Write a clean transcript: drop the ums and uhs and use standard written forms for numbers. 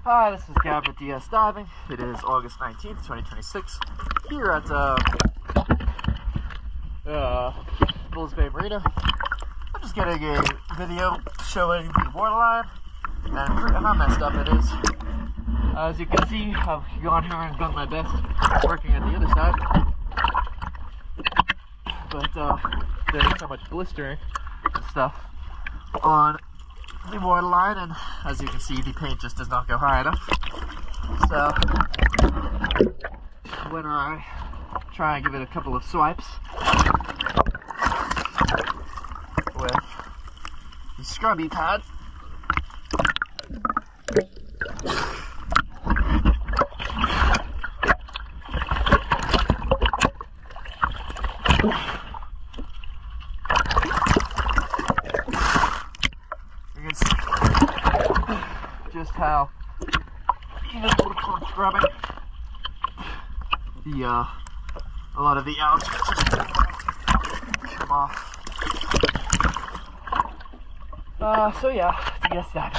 Hi, this is Gab with DS Diving. It is August 19th, 2026, here at Bulls Bay Marina. I'm just getting a video showing the waterline and how messed up it is. As you can see, I've gone here and done my best working at the other side, but there's so much blistering and stuff on the waterline, and as you can see, the paint just does not go high enough. So when I try and give it a couple of swipes with the scrubby pad, you can see just how even with scrubbing, a lot of the algae just come off. So yeah, I guess that.